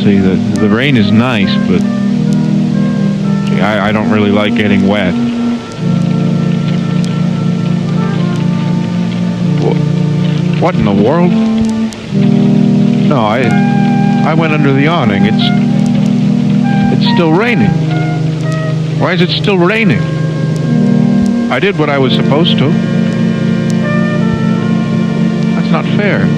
See, the rain is nice, but I don't really like getting wet. What in the world? No, I went under the awning. It's still raining. Why is it still raining? I did what I was supposed to. That's not fair.